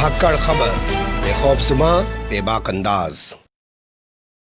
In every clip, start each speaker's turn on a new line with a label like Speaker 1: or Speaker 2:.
Speaker 1: धाकड़ खबर बेखौफज़ुमा बेबाक अंदाज।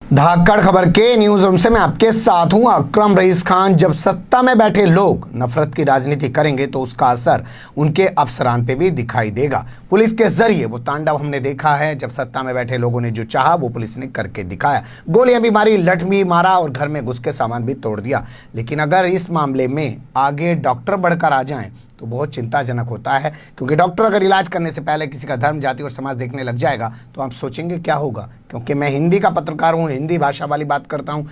Speaker 1: धाकड़ खबर के न्यूज रूम से मैं आपके साथ हूं अकरम रईस खान। जब सत्ता में बैठे लोग नफरत की राजनीति करेंगे तो उसका असर उनके अफसरान पे भी दिखाई देगा। पुलिस के जरिए वो तांडव हमने देखा है। जब सत्ता में बैठे लोगों ने जो चाहा वो पुलिस ने करके दिखाया। गोलियां भी मारी, लठ भी मारा और घर में घुस के सामान भी तोड़ दिया। लेकिन अगर इस मामले में आगे डॉक्टर बढ़कर आ जाएं तो बहुत चिंताजनक होता है, क्योंकि डॉक्टर अगर इलाज करने से पहले किसी का धर्म, जाति और समाज देखने लग जाएगा तो आप सोचेंगे क्या होगा। क्योंकि मैं हिंदी का पत्रकार हूँ, हिंदी भाषा वाली बात करता हूँ।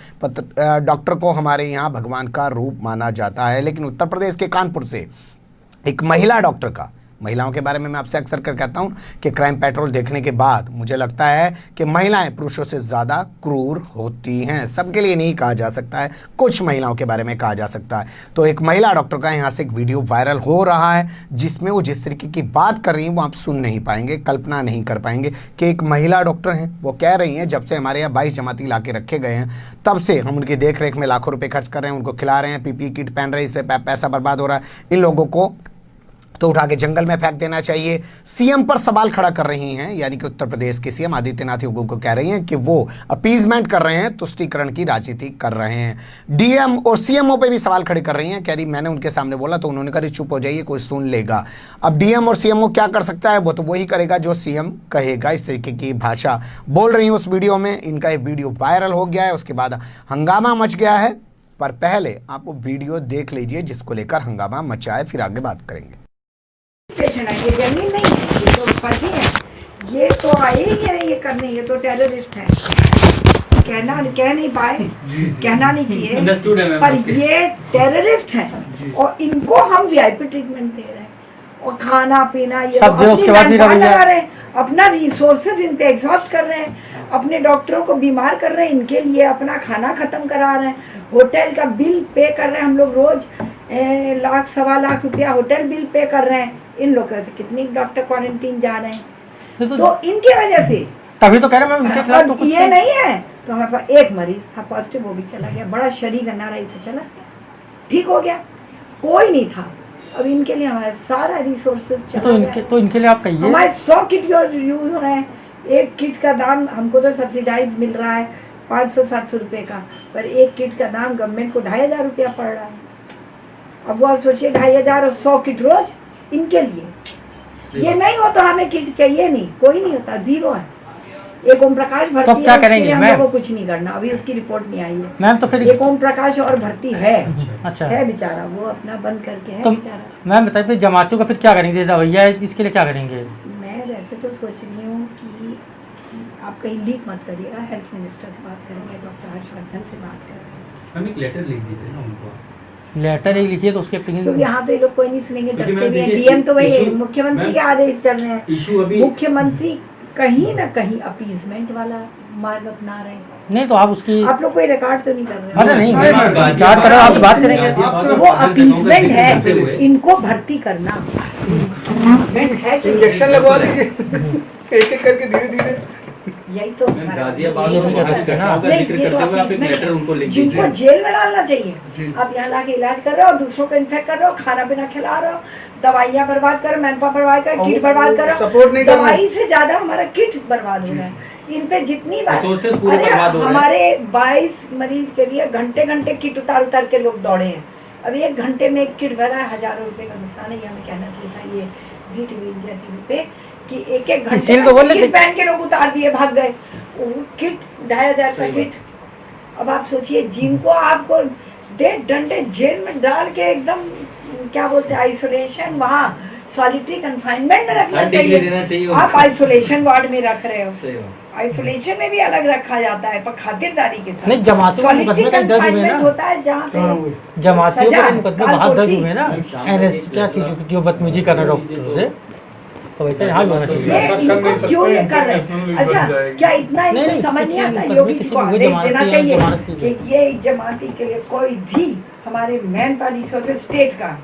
Speaker 1: डॉक्टर को हमारे यहाँ भगवान का रूप माना जाता है। लेकिन उत्तर प्रदेश के कानपुर से एक महिला डॉक्टर का, महिलाओं के बारे में मैं आपसे अक्सर कर कहता हूं कि क्राइम पेट्रोल देखने के बाद मुझे लगता है कि महिलाएं पुरुषों से ज़्यादा क्रूर होती हैं। सबके लिए नहीं कहा जा सकता है, कुछ महिलाओं के बारे में कहा जा सकता है। तो एक महिला डॉक्टर का यहाँ से एक वीडियो वायरल हो रहा है जिसमें वो जिस तरीके की बात कर रही हैं वो आप सुन नहीं पाएंगे, कल्पना नहीं कर पाएंगे कि एक महिला डॉक्टर हैं। वो कह रही हैं जब से हमारे यहाँ 22 जमाती ला के रखे गए हैं तब से हम उनकी देख रेख में लाखों रुपये खर्च कर रहे हैं, उनको खिला रहे हैं, पीपीई किट पहन रहे हैं, इस पर पैसा बर्बाद हो रहा है। इन लोगों को तो उठा के जंगल में फेंक देना चाहिए। सीएम पर सवाल खड़ा कर रही हैं, यानी कि उत्तर प्रदेश के सीएम आदित्यनाथ योगी को कह रही हैं कि वो अपीजमेंट कर रहे हैं, तुष्टीकरण की राजनीति कर रहे हैं। डीएम और सीएमओ पे भी सवाल खड़े कर रही हैं। कह रही मैंने उनके सामने बोला तो उन्होंने कहा चुप हो जाइए, कोई सुन लेगा। अब डीएम और सीएमओ क्या कर सकता है, वो तो वही करेगा जो सीएम कहेगा। इस तरीके की भाषा बोल रही है उस वीडियो में। इनका ये वीडियो वायरल हो गया है, उसके बाद हंगामा मच गया है। पर पहले आप वो वीडियो देख लीजिए जिसको लेकर हंगामा मचा है, फिर आगे बात करेंगे।
Speaker 2: पेशेंट है, ये जमीन नहीं है, ये तो फर्जी है, ये तो आए ही है ये करने, ये तो टेररिस्ट है। कह नहीं पाए, कहना नहीं चाहिए, पर ये टेररिस्ट है और इनको हम वीआईपी ट्रीटमेंट दे रहे हैं और खाना पीना ये लगा रहे हैं, अपना रिसोर्सेज इन पे एग्जॉस्ट कर रहे हैं, अपने डॉक्टरों को बीमार कर रहे हैं, इनके लिए अपना खाना खत्म करा रहे हैं, होटल का बिल पे कर रहे हैं। हम लोग रोज लाख सवा लाख रुपया होटल बिल पे कर रहे हैं। इन लोगों से कितनी डॉक्टर क्वारंटीन जा रहे हैं, तो इनकी वजह से
Speaker 3: तभी तो कह रहे हैं इनके खिलाफ तो
Speaker 2: ये नहीं है। तो हमारे पास एक मरीज था पॉजिटिव, वो भी चला गया, बड़ा शरीक नारा था, चला ठीक हो गया, कोई नहीं था। अब इनके लिए हमारे सारा रिसोर्सेज
Speaker 3: तो इनके लिए आप कहिए
Speaker 2: हमारे 100 किट यूज हो रहे हैं। एक किट का दाम हमको तो सब्सिडाइज मिल रहा है 500-700 रुपए का, पर एक किट का दाम गवर्नमेंट को 2500 रुपया पड़ रहा है। अब वो सोचिए 2500 और 100 किट रोज इनके लिए। ये नहीं हो तो हमें किट चाहिए नहीं, कोई नहीं होता, जीरो है। एक ओम प्रकाश भर्ती
Speaker 3: तो क्या करेंगे
Speaker 2: हम लोगों को कुछ नहीं करना, अभी उसकी रिपोर्ट नहीं आई है
Speaker 3: मैम। तो फिर
Speaker 2: एक ओम प्रकाश और भर्ती है,
Speaker 3: अच्छा
Speaker 2: है बेचारा, वो अपना बंद करके है
Speaker 3: तो
Speaker 2: बेचारा।
Speaker 3: मैम बताइए फिर जमातियों का फिर क्या करेंगे, भैया इसके लिए क्या करेंगे?
Speaker 2: मैं वैसे तो सोच रही हूँ कि आप कहीं लीक मत करिएगा, हेल्थ मिनिस्टर से बात करेंगे, डॉक्टर हर्षवर्धन से बात करेंगे।
Speaker 4: हम एक लेटर लिख दीजिए ना उनको,
Speaker 3: लेटर ही लिखिए तो उसके
Speaker 2: क्योंकि यहाँ तो ये लोग कोई नहीं सुनेंगे, डरते भी हैं। डीएम तो वही मुख्यमंत्री के आदेश चल रहे हैं, मुख्यमंत्री कहीं ना कहीं अपीजमेंट वाला मार्ग अपना रहे हैं।
Speaker 3: नहीं तो आप उसकी
Speaker 2: आप लोग कोई रिकॉर्ड तो नहीं कर रहे?
Speaker 3: अरे नहीं रिकॉर्ड करो, आप बात करेंगे।
Speaker 2: वो अपीजमेंट है, इनको भर्ती करना है,
Speaker 1: इंजेक्शन लगवा दीजिए एक एक करके धीरे धीरे।
Speaker 2: यही तो
Speaker 4: गाजियाबाद का जिक्र करते हुए आप एक लेटर उनको लिख दीजिए।
Speaker 2: जिनको जेल में डालना चाहिए, आप यहाँ लाके इलाज कर रहे हो, दूसरों को इन्फेक्ट कर रहे हो, खाना पीना खिला रहे हो, दवाइयाँ बर्बाद करो, मैनपावर बर्बाद करो, किट बर्बाद करो। दवाई से ज्यादा हमारा किट बर्बाद हो रहा है। इन पे जितनी बार हमारे 22 मरीज के लिए घंटे घंटे किट उतार उतार के लोग दौड़े हैं। अब 1 घंटे में एक किट भरा है, हजारों रुपए का नुकसान है। ये हमें कहना चाहिए था ये जी टीवी, इंडिया टीवी पे कि एक घंटे किट पहन के लोग उतार दिए, भाग गए। किट 2500 का किट। अब आप सोचिए, जिनको आपको 1.5 घंटे जेल में डाल के एकदम क्या बोलते हैं आइसोलेशन, वहाँ सॉलिटरी कन्फाइनमेंट में रखना चाहिए, आप आइसोलेशन वार्ड में रख रहे हो। आइसोलेशन में भी अलग रखा जाता है पर खातिरदारी के साथ।
Speaker 3: नहीं जमातियों में मुकदमे का दर्ज हुए ना,
Speaker 2: होता है जहाँ पे
Speaker 3: जमातियों का मुकदमे बहुत दर्ज हुए ना, एनएस क्या चीज जो बदतमीजी कर रहे डॉक्टर से, तो वैसे यहाँ भी होना चाहिए।
Speaker 2: क्यों ये कर रहे हैं? अच्छा क्या इतना इनको समझ नहीं आता? योगी जी को आदेश देना चाहिए कि ये जमाती के लिए कोई भी हमारे मैन पावर रिसोर्सेज स्टेट का,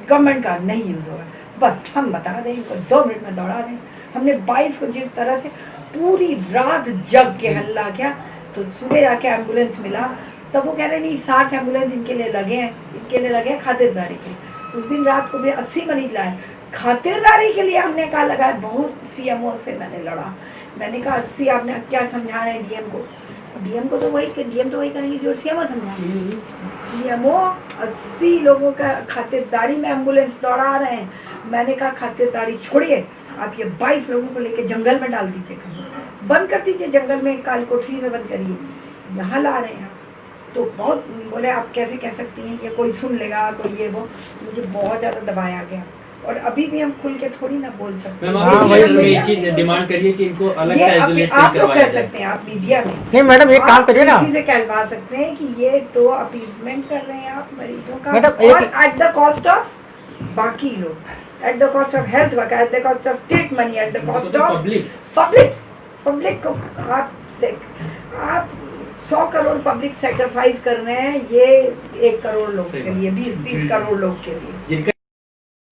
Speaker 2: गवर्नमेंट का नहीं यूज होगा। बस हम बता दें, इनको 2 मिनट में दौड़ा दें। हमने 22 को जिस तरह से पूरी रात जग के हल्ला किया, तो सुबह जाके एम्बुलेंस मिला, तब वो कह रहे नहीं 60 एम्बुलेंस इनके लिए लगे हैं, इनके लिए लगे हैं खातिरदारी के। उस दिन रात को भी 80 मरीज लाए, खातिरदारी के लिए हमने कहा लगाया, बहुत सीएमओ से मैंने लड़ा। मैंने कहा 80 आपने क्या समझा रहे हैं डीएम को? डीएम को तो वही, डीएम तो वही करेंगे जो सीएमओ समझा। सीएमओ 80 लोगों का खातिरदारी में एम्बुलेंस दौड़ा रहे हैं। मैंने कहा खातिरदारी छोड़िए, आप ये 22 लोगों को लेके जंगल में डाल दीजिए, बंद कर दीजिए जंगल में, काल कोठरी में बंद करिए, यहाँ ला रहे हैं। तो बहुत बोले आप कैसे कह सकती हैं, ये कोई सुन लेगा, कोई ये वो। मुझे बहुत ज़्यादा दबाया गया और अभी भी हम खुल के थोड़ी ना बोल सकते हैं।
Speaker 4: वही चीज डिमांड करिए कि इनको अलग से आइसोलेट
Speaker 2: आप लोग
Speaker 4: करवाया
Speaker 2: कर
Speaker 4: जाए।
Speaker 2: सकते हैं, आप मीडिया में
Speaker 3: नहीं मैडम एक काम करिए ना,
Speaker 2: से कहलवा सकते हैं कि ये तो अपीजमेंट कर रहे हैं आप मरीजों का,
Speaker 3: मैडम,
Speaker 2: और एट द कॉस्ट ऑफ बाकी लोग, at the cost of health work, at the cost of state money, at the cost of public को आप 100 करोड़ पब्लिक सेक्रीफाइस कर रहे हैं, ये 1 करोड़ लोग के लिए, 20-30 करोड़ लोग के लिए।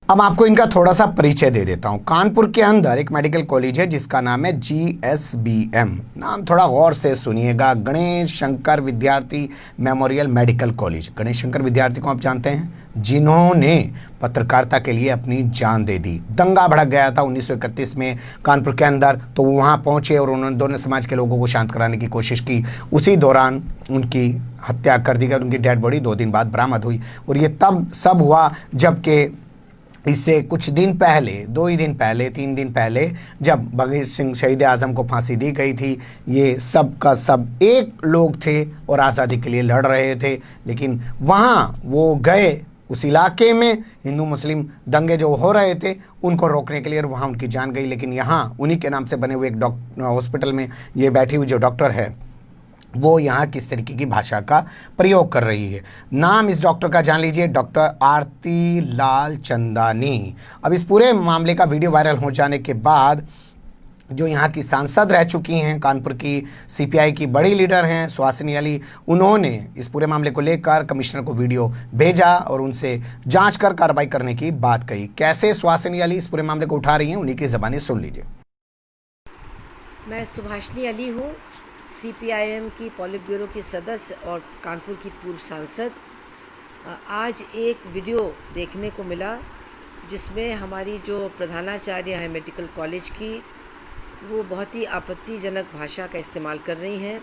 Speaker 1: अब आपको इनका थोड़ा सा परिचय दे देता हूं। कानपुर के अंदर एक मेडिकल कॉलेज है जिसका नाम है GSBM। नाम थोड़ा गौर से सुनिएगा, गणेश शंकर विद्यार्थी memorial medical college. Ganesh Shankar विद्यार्थी को आप जानते हैं, जिन्होंने पत्रकारिता के लिए अपनी जान दे दी। दंगा भड़क गया था 1931 में कानपुर के अंदर, तो वो वहाँ पहुँचे और उन्होंने दोनों समाज के लोगों को शांत कराने की कोशिश की। उसी दौरान उनकी हत्या कर दी गई। उनकी डेड बॉडी 2 दिन बाद बरामद हुई और ये तब सब हुआ जबकि इससे कुछ दिन पहले, 2 ही दिन पहले, 3 दिन पहले, जब भगत सिंह शहीद आज़म को फांसी दी गई थी, ये सब का सब एक लोग थे और आज़ादी के लिए लड़ रहे थे। लेकिन वहाँ वो गए उस इलाके में, हिंदू मुस्लिम दंगे जो हो रहे थे उनको रोकने के लिए, और वहाँ उनकी जान गई। लेकिन यहाँ उन्हीं के नाम से बने हुए एक हॉस्पिटल में ये बैठी हुई जो डॉक्टर है, वो यहाँ किस तरीके की भाषा का प्रयोग कर रही है। नाम इस डॉक्टर का जान लीजिए, डॉक्टर आरती लाल चंदानी। अब इस पूरे मामले का वीडियो वायरल हो जाने के बाद जो यहाँ की सांसद रह चुकी हैं, कानपुर की CPI की बड़ी लीडर हैं सुहासिनी अली, उन्होंने इस पूरे मामले को लेकर कमिश्नर को वीडियो भेजा और उनसे जांच कर कार्रवाई करने की बात कही। कैसे सुहासिनी अली इस पूरे मामले को उठा रही हैं, उन्हीं की ज़बानी सुन लीजिए।
Speaker 5: मैं सुभाषिनी अली हूँ, CPIM की पॉलिट ब्यूरो की सदस्य और कानपुर की पूर्व सांसद। आज एक वीडियो देखने को मिला जिसमें हमारी जो प्रधानाचार्य है मेडिकल कॉलेज की, वो बहुत ही आपत्तिजनक भाषा का इस्तेमाल कर रही हैं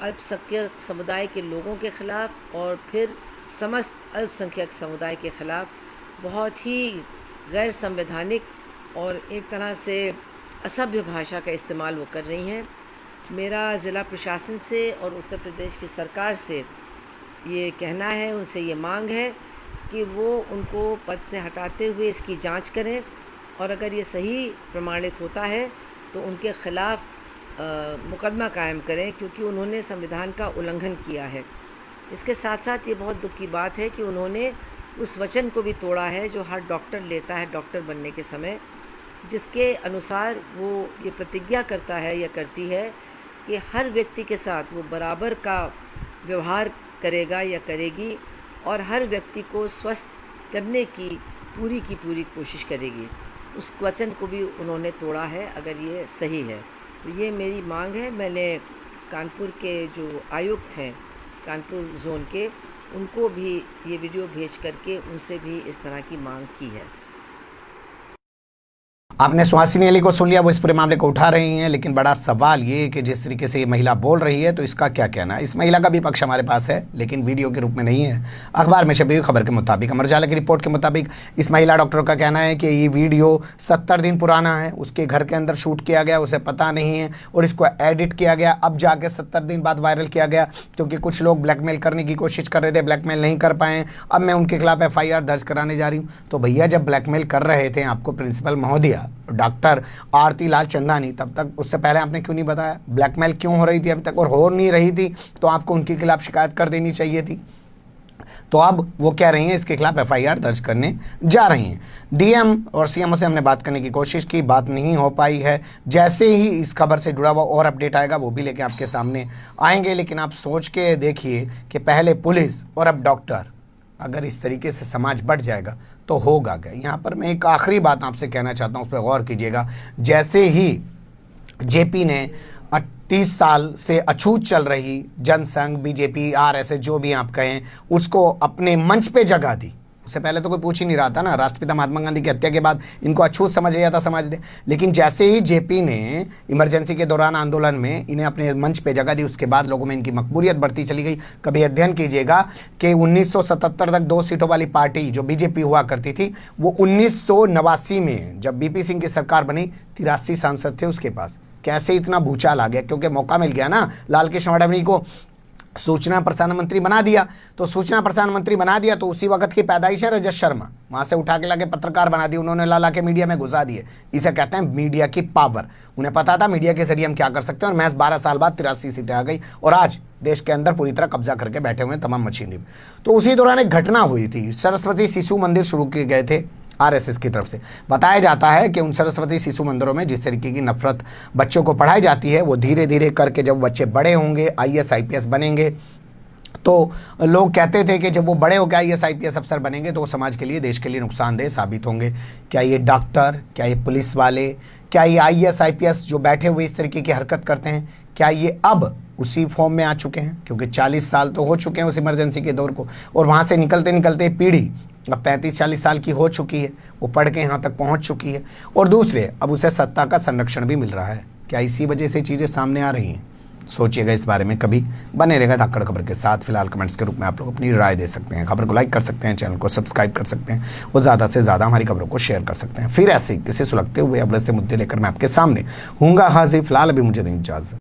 Speaker 5: अल्पसंख्यक समुदाय के लोगों के ख़िलाफ़ और फिर समस्त अल्पसंख्यक समुदाय के ख़िलाफ़ बहुत ही गैर संवैधानिक और एक तरह से असभ्य भाषा का इस्तेमाल वो कर रही हैं। मेरा ज़िला प्रशासन से और उत्तर प्रदेश की सरकार से ये कहना है, उनसे ये मांग है कि वो उनको पद से हटाते हुए इसकी जांच करें और अगर ये सही प्रमाणित होता है तो उनके ख़िलाफ़ मुकदमा कायम करें, क्योंकि उन्होंने संविधान का उल्लंघन किया है। इसके साथ साथ ये बहुत दुख की बात है कि उन्होंने उस वचन को भी तोड़ा है जो हर डॉक्टर लेता है डॉक्टर बनने के समय, जिसके अनुसार वो ये प्रतिज्ञा करता है या करती है कि हर व्यक्ति के साथ वो बराबर का व्यवहार करेगा या करेगी और हर व्यक्ति को स्वस्थ करने की पूरी कोशिश करेगी। उस वचन को भी उन्होंने तोड़ा है अगर ये सही है तो। ये मेरी मांग है। मैंने कानपुर के जो आयुक्त हैं कानपुर जोन के, उनको भी ये वीडियो भेज करके उनसे भी इस तरह की मांग की है।
Speaker 1: आपने सुहासिनी अली को सुन लिया, वो इस पूरे मामले को उठा रही हैं। लेकिन बड़ा सवाल ये कि जिस तरीके से ये महिला बोल रही है तो इसका क्या कहना है। इस महिला का भी पक्ष हमारे पास है लेकिन वीडियो के रूप में नहीं है। अखबार में छपी हुई खबर के मुताबिक, अमर उजाला की रिपोर्ट के मुताबिक, इस महिला डॉक्टर का कहना है कि ये वीडियो 70 दिन पुराना है, उसके घर के अंदर शूट किया गया, उसे पता नहीं है और इसको एडिट किया गया, अब जाके 70 दिन बाद वायरल किया गया क्योंकि कुछ लोग ब्लैकमेल करने की कोशिश कर रहे थे, ब्लैकमेल नहीं कर पाए। अब मैं उनके खिलाफ FIR दर्ज कराने जा रही हूँ। तो भैया जब ब्लैकमेल कर रहे थे आपको प्रिंसिपल महोदया डॉक्टर आरती लाल चंदानी, तब तक उससे पहले आपने क्यों नहीं बताया? ब्लैकमेल क्यों हो रही थी अभी तक, और हो नहीं रही थी तो आपको उनके खिलाफ शिकायत कर देनी चाहिए थी। तो अब वो कह रही हैं इसके खिलाफ FIR दर्ज करने जा रही हैं। DM और CMO से हमने बात करने की कोशिश की, बात नहीं हो पाई है। जैसे ही इस खबर से जुड़ा हुआ और अपडेट आएगा वो भी लेके आपके सामने आएंगे। लेकिन आप सोच के देखिए कि पहले पुलिस और अब डॉक्टर, अगर इस तरीके से समाज बढ़ जाएगा तो होगा क्या। यहाँ पर मैं एक आखिरी बात आपसे कहना चाहता हूँ, उस पर गौर कीजिएगा। जैसे ही JP ने 30 साल से अछूत चल रही जनसंघ, BJP, RSS जो भी आप कहें, उसको अपने मंच पे जगह दी, उससे पहले तो कोई पूछ ही नहीं रहा था ना। राष्ट्रपिता महात्मा गांधी की हत्या के बाद इनको अछूत समझ लिया था समाज ने। लेकिन जैसे ही जेपी ने इमरजेंसी के दौरान आंदोलन में इन्हें अपने मंच पे जगह दी, उसके बाद लोगों में इनकी मकबूलियत बढ़ती चली गई। कभी अध्ययन कीजिएगा कि 1977 तक 2 सीटों वाली पार्टी जो बीजेपी हुआ करती थी, वो 1989 में जब बीपी सिंह की सरकार बनी 83 सांसद थे उसके पास। कैसे इतना भूचाल आ गया? क्योंकि मौका मिल गया ना, लाल कृष्ण आडवाणी को सूचना प्रसारण मंत्री बना दिया। तो सूचना प्रसारण मंत्री बना दिया तो उसी वक्त की पैदाइश है रजत शर्मा, वहां से उठा के लाके पत्रकार बना दिए उन्होंने, ला के मीडिया में घुसा दिए। इसे कहते हैं मीडिया की पावर। उन्हें पता था मीडिया के जरिए हम क्या कर सकते हैं, और महज 12 साल बाद 83 सीटें आ गई और आज देश के अंदर पूरी तरह कब्जा करके बैठे हुए हैं तमाम मशीनरी। तो उसी दौरान एक घटना हुई थी, सरस्वती शिशु मंदिर शुरू किए गए थे आरएसएस की तरफ से। बताया जाता है कि उन सरस्वती शिशु मंदिरों में जिस तरीके की नफरत बच्चों को पढ़ाई जाती है, वो धीरे धीरे करके जब बच्चे बड़े होंगे, आईएएस आईपीएस बनेंगे, तो लोग कहते थे कि जब वो बड़े होकर आईएएस आईपीएस अफसर बनेंगे तो वो समाज के लिए, देश के लिए नुकसानदेह साबित होंगे। क्या ये डॉक्टर, क्या ये पुलिस वाले, क्या ये आईएएस आईपीएस जो बैठे हुए इस तरीके की हरकत करते हैं, क्या ये अब उसी फॉर्म में आ चुके हैं? क्योंकि 40 साल तो हो चुके हैं उस इमरजेंसी के दौर को, और वहाँ से निकलते निकलते पीढ़ी अब 35-40 साल की हो चुकी है, वो पढ़ के यहाँ तक पहुँच चुकी है, और दूसरे अब उसे सत्ता का संरक्षण भी मिल रहा है। क्या इसी वजह से चीज़ें सामने आ रही हैं? सोचिएगा इस बारे में कभी। बने रहेगा धाकड़ खबर के साथ। फिलहाल कमेंट्स के रूप में आप लोग अपनी राय दे सकते हैं, खबर को लाइक कर सकते हैं, चैनल को सब्सक्राइब कर सकते हैं और ज़्यादा से ज़्यादा हमारी खबरों को शेयर कर सकते हैं। फिर ऐसे किसी सुलगते हुए अबरस से मुद्दे लेकर मैं आपके सामने हूँगा हाजिर। फिलहाल अभी मुझे दें इजाज़त।